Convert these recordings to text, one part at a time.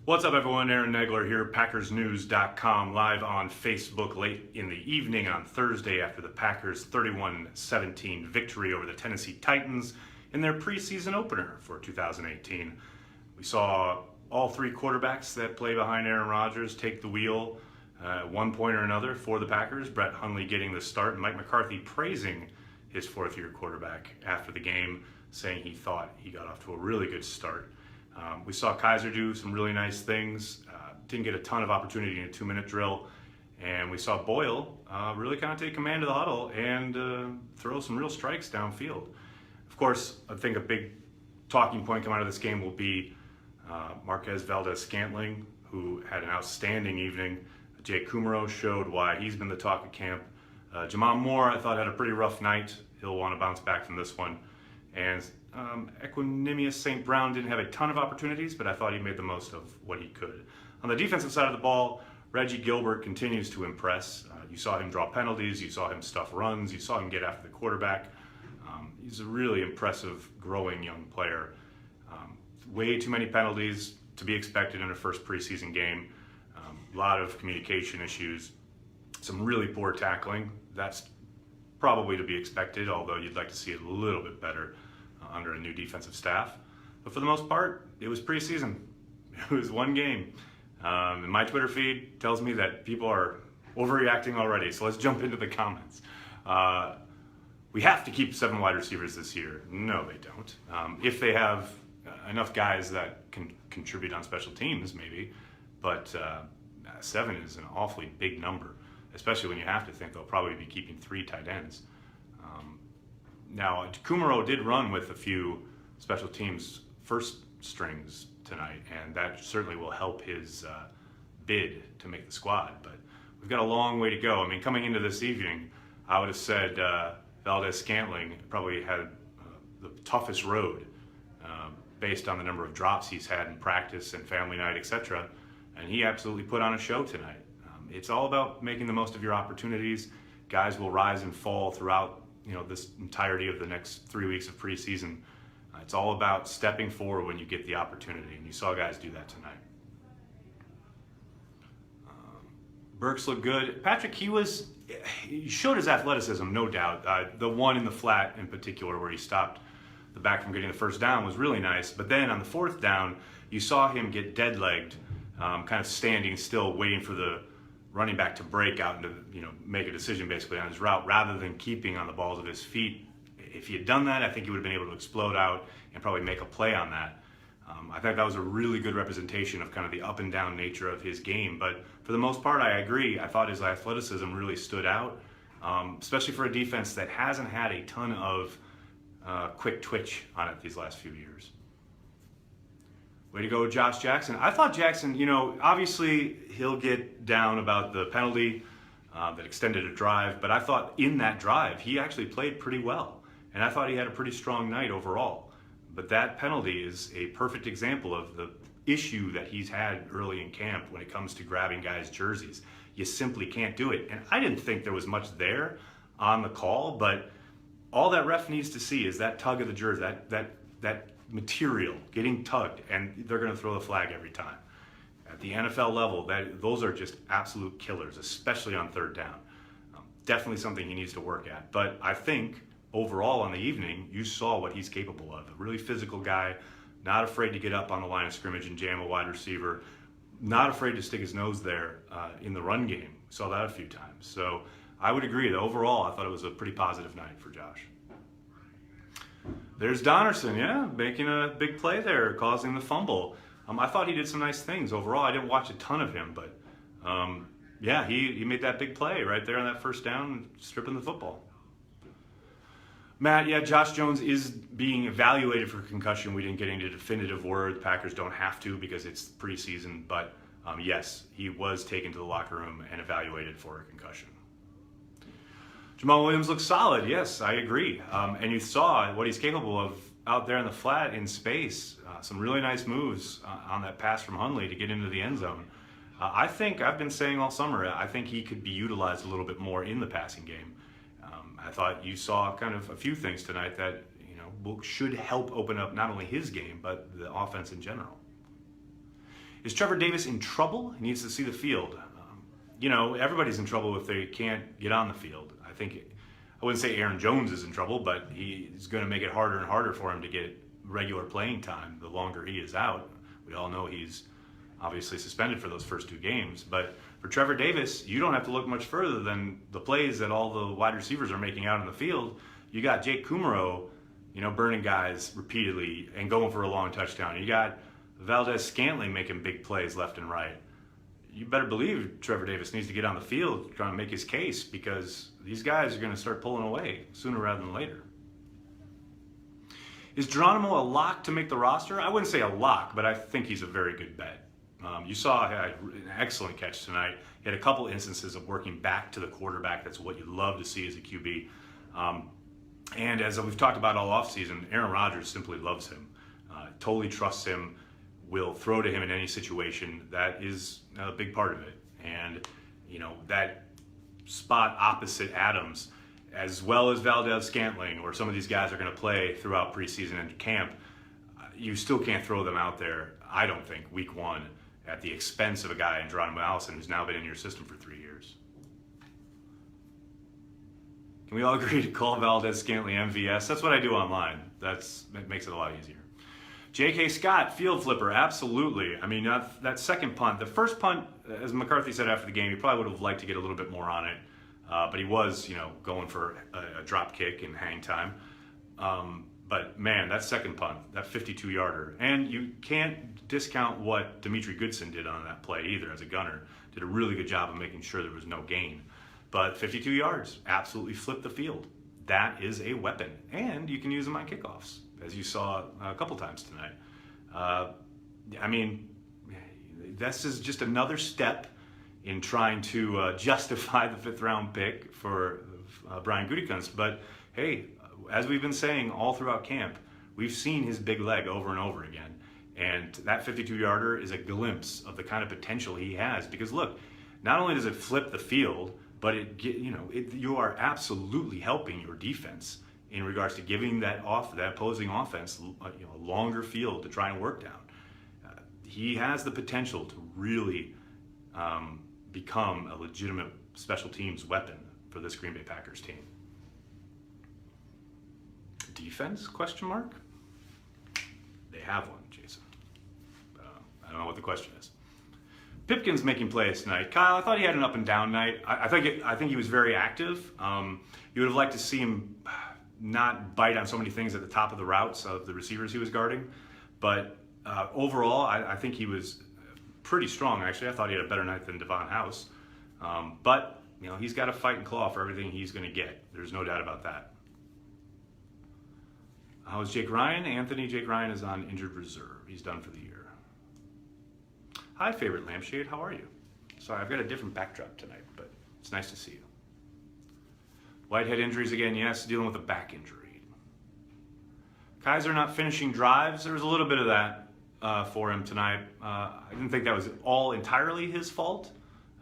What's up, everyone? Aaron Nagler here, PackersNews.com, live on Facebook late in the evening on Thursday after the Packers' 31-17 victory over the Tennessee Titans in their preseason opener for 2018. We saw all three quarterbacks that play behind Aaron Rodgers take the wheel at one point or another for the Packers. Brett Hundley getting the start, and Mike McCarthy praising his fourth-year quarterback after the game, saying he thought he got off to a really good start. We saw Kaiser do some really nice things, didn't get a ton of opportunity in a 2-minute drill, and we saw Boyle really kind of take command of the huddle and throw some real strikes downfield. Of course, I think a big talking point coming out of this game will be Marquez Valdes-Scantling, who had an outstanding evening. Jay Kumaro showed why he's been the talk of camp. Jamon Moore, I thought, had a pretty rough night. He'll want to bounce back from this one. And Equanimous St. Brown didn't have a ton of opportunities, but I thought he made the most of what he could. On the defensive side of the ball, Reggie Gilbert continues to impress. You saw him draw penalties, you saw him stuff runs, you saw him get after the quarterback. He's a really impressive, growing young player. Way too many penalties to be expected in a first preseason game. A lot of communication issues, some really poor tackling. That's probably to be expected, although you'd like to see it a little bit better under a new defensive staff. But for the most part, it was preseason. It was one game. And my Twitter feed tells me that people are overreacting already, so let's jump into the comments. We have to keep 7 wide receivers this year. No, they don't. If they have enough guys that can contribute on special teams, maybe. But 7 is an awfully big number, especially when you have to think they'll probably be keeping 3 tight ends. Now, Kumaro did run with a few special teams first strings tonight, and that certainly will help his bid to make the squad. But we've got a long way to go. I mean, coming into this evening, I would have said Valdes-Scantling probably had the toughest road based on the number of drops he's had in practice and family night, etc. And he absolutely put on a show tonight. It's all about making the most of your opportunities. Guys will rise and fall throughout this entirety of the next 3 weeks of preseason. It's all about stepping forward when you get the opportunity, and you saw guys do that tonight. Burks looked good. Patrick, he showed his athleticism, no doubt. The one in the flat in particular where he stopped the back from getting the first down was really nice. But then on the 4th down, you saw him get dead-legged, kind of standing still, waiting for the running back to break out and to make a decision basically on his route, rather than keeping on the balls of his feet. If he had done that, I think he would have been able to explode out and probably make a play on that. I think that was a really good representation of kind of the up and down nature of his game. But for the most part, I agree. I thought his athleticism really stood out, especially for a defense that hasn't had a ton of quick twitch on it these last few years. Way to go, Josh Jackson. I thought Jackson, obviously he'll get down about the penalty that extended a drive, but I thought in that drive he actually played pretty well. And I thought he had a pretty strong night overall. But that penalty is a perfect example of the issue that he's had early in camp when it comes to grabbing guys' jerseys. You simply can't do it. And I didn't think there was much there on the call, but all that ref needs to see is that tug of the jersey, that material getting tugged, and they're going to throw the flag every time. At the NFL level, those are just absolute killers, especially on 3rd down. Definitely something he needs to work at. But I think overall on the evening, you saw what he's capable of. A really physical guy, not afraid to get up on the line of scrimmage and jam a wide receiver, not afraid to stick his nose there in the run game. Saw that a few times. So I would agree that overall, I thought it was a pretty positive night for Josh. There's Donnerson, making a big play there, causing the fumble. I thought he did some nice things overall. I didn't watch a ton of him, but he made that big play right there on that 1st down, stripping the football. Matt, Josh Jones is being evaluated for concussion. We didn't get into definitive word. The Packers don't have to because it's preseason, but yes, he was taken to the locker room and evaluated for a concussion. Jamal Williams looks solid. Yes, I agree. And you saw what he's capable of out there in the flat in space. Some really nice moves on that pass from Hundley to get into the end zone. I think I've been saying all summer, I think he could be utilized a little bit more in the passing game. I thought you saw kind of a few things tonight that should help open up not only his game but the offense in general. Is Trevor Davis in trouble? He needs to see the field. Everybody's in trouble if they can't get on the field. I wouldn't say Aaron Jones is in trouble, but he's going to make it harder and harder for him to get regular playing time the longer he is out. We all know he's obviously suspended for those first 2 games. But for Trevor Davis, you don't have to look much further than the plays that all the wide receivers are making out in the field. You got Jake Kumaro, burning guys repeatedly and going for a long touchdown. You got Valdes-Scantling making big plays left and right. You better believe Trevor Davis needs to get on the field trying to make his case, because these guys are going to start pulling away sooner rather than later. Is Geronimo a lock to make the roster? I wouldn't say a lock, but I think he's a very good bet. You saw he had an excellent catch tonight. He had a couple instances of working back to the quarterback. That's what you love to see as a QB. And as we've talked about all offseason, Aaron Rodgers simply loves him, totally trusts him, will throw to him in any situation. That is a big part of it. And, that spot opposite Adams, as well as Valdes-Scantling, or some of these guys are going to play throughout preseason and camp, you still can't throw them out there, I don't think, week 1 at the expense of a guy in Geronimo Allison who's now been in your system for 3 years. Can we all agree to call Valdes-Scantling MVS? That's what I do online. That makes it a lot easier. J.K. Scott, field flipper, absolutely. I mean, that second punt, the first punt, as McCarthy said after the game, he probably would have liked to get a little bit more on it, but he was, going for a drop kick and hang time. But man, that second punt, that 52-yarder, and you can't discount what Dimitri Goodson did on that play either as a gunner. Did a really good job of making sure there was no gain. But 52 yards, absolutely flipped the field. That is a weapon, and you can use them on kickoffs, as you saw a couple times tonight. This is just another step in trying to justify the 5th-round pick for Brian Gutekunst. But hey, as we've been saying all throughout camp, we've seen his big leg over and over again. And that 52-yarder is a glimpse of the kind of potential he has. Because look, not only does it flip the field, but you are absolutely helping your defense in regards to giving that opposing offense a longer field to try and work down. He has the potential to really become a legitimate special teams weapon for this Green Bay Packers team. Defense, question mark? They have one, Jason. I don't know what the question is. Pipkin's making plays tonight. Kyle, I thought he had an up and down night. I think he was very active. You would have liked to see him not bite on so many things at the top of the routes of the receivers he was guarding. But overall, I think he was pretty strong, actually. I thought he had a better night than Devon House. But he's got to fight and claw for everything he's going to get. There's no doubt about that. How is Jake Ryan? Jake Ryan is on injured reserve. He's done for the year. Hi, favorite lampshade. How are you? Sorry, I've got a different backdrop tonight, but it's nice to see you. Whitehead injuries again, yes, dealing with a back injury. Kaiser not finishing drives. There was a little bit of that for him tonight. I didn't think that was all entirely his fault,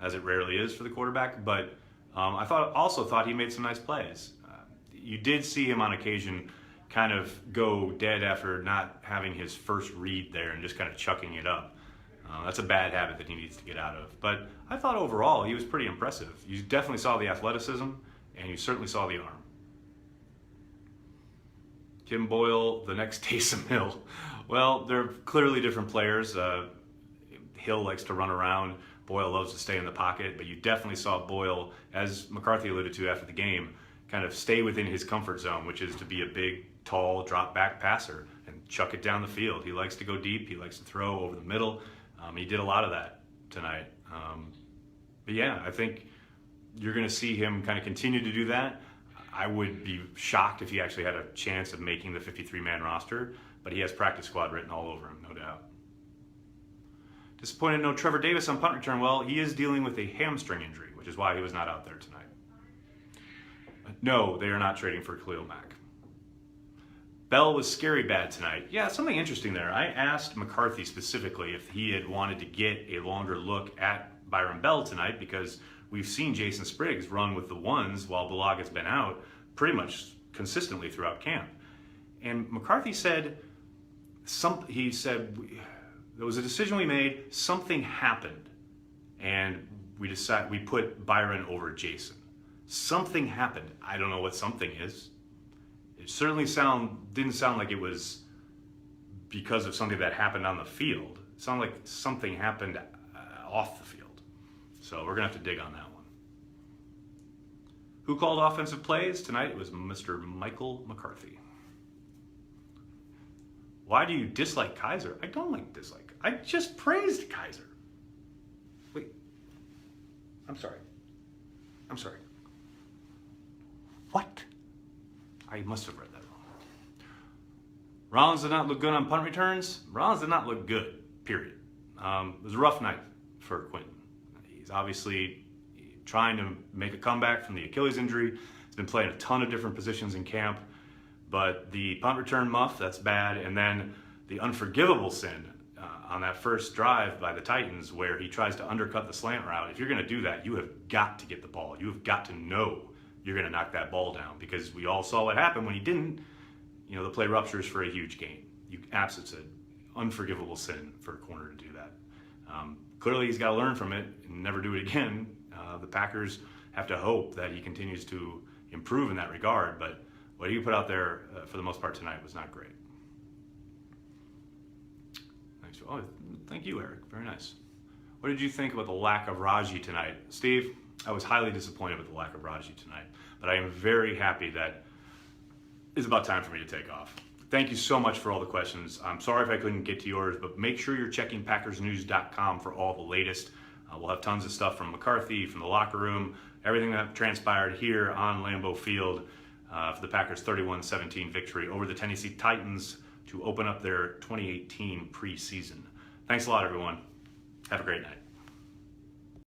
as it rarely is for the quarterback, but I also thought he made some nice plays. You did see him on occasion kind of go dead after not having his first read there and just kind of chucking it up. That's a bad habit that he needs to get out of. But I thought overall he was pretty impressive. You definitely saw the athleticism, and you certainly saw the arm. Kim Boyle, the next Taysom Hill. Well, they're clearly different players. Hill likes to run around. Boyle loves to stay in the pocket. But you definitely saw Boyle, as McCarthy alluded to after the game, kind of stay within his comfort zone, which is to be a big, tall, drop-back passer and chuck it down the field. He likes to go deep. He likes to throw over the middle. He did a lot of that tonight. But yeah, I think you're going to see him kind of continue to do that. I would be shocked if he actually had a chance of making the 53-man roster, but he has practice squad written all over him, no doubt. Disappointed no Trevor Davis on punt return. Well, he is dealing with a hamstring injury, which is why he was not out there tonight. No, they are not trading for Khalil Mack. Bell was scary bad tonight. Yeah, something interesting there. I asked McCarthy specifically if he had wanted to get a longer look at Byron Bell tonight, because we've seen Jason Spriggs run with the ones while Bulaga's been out pretty much consistently throughout camp. And McCarthy said, There was a decision we made, something happened, and we put Byron over Jason. Something happened. I don't know what something is. It certainly didn't sound like it was because of something that happened on the field. It sounded like something happened off the field. So we're going to have to dig on that one. Who called offensive plays? Tonight it was Mr. Michael McCarthy. Why do you dislike Kaiser? I don't dislike. I just praised Kaiser. Wait. I'm sorry. What? I must have read that wrong. Rollins did not look good on punt returns. Rollins did not look good, period. It was a rough night for Quentin. He's obviously trying to make a comeback from the Achilles injury. He's been playing a ton of different positions in camp. But the punt return muff, that's bad. And then the unforgivable sin on that first drive by the Titans where he tries to undercut the slant route. If you're going to do that, you have got to get the ball. You have got to know you're going to knock that ball down, because we all saw what happened when he didn't. You know, the play ruptures for a huge gain. It's an unforgivable sin for a corner to do that. Clearly, he's got to learn from it and never do it again. The Packers have to hope that he continues to improve in that regard, but what he put out there for the most part tonight was not great. Thanks. Oh, thank you, Eric. Very nice. What did you think about the lack of Raji tonight? Steve, I was highly disappointed with the lack of Raji tonight, but I am very happy that it's about time for me to take off. Thank you so much for all the questions. I'm sorry if I couldn't get to yours, but make sure you're checking PackersNews.com for all the latest. We'll have tons of stuff from McCarthy, from the locker room, everything that transpired here on Lambeau Field for the Packers' 31-17 victory over the Tennessee Titans to open up their 2018 preseason. Thanks a lot, everyone. Have a great night.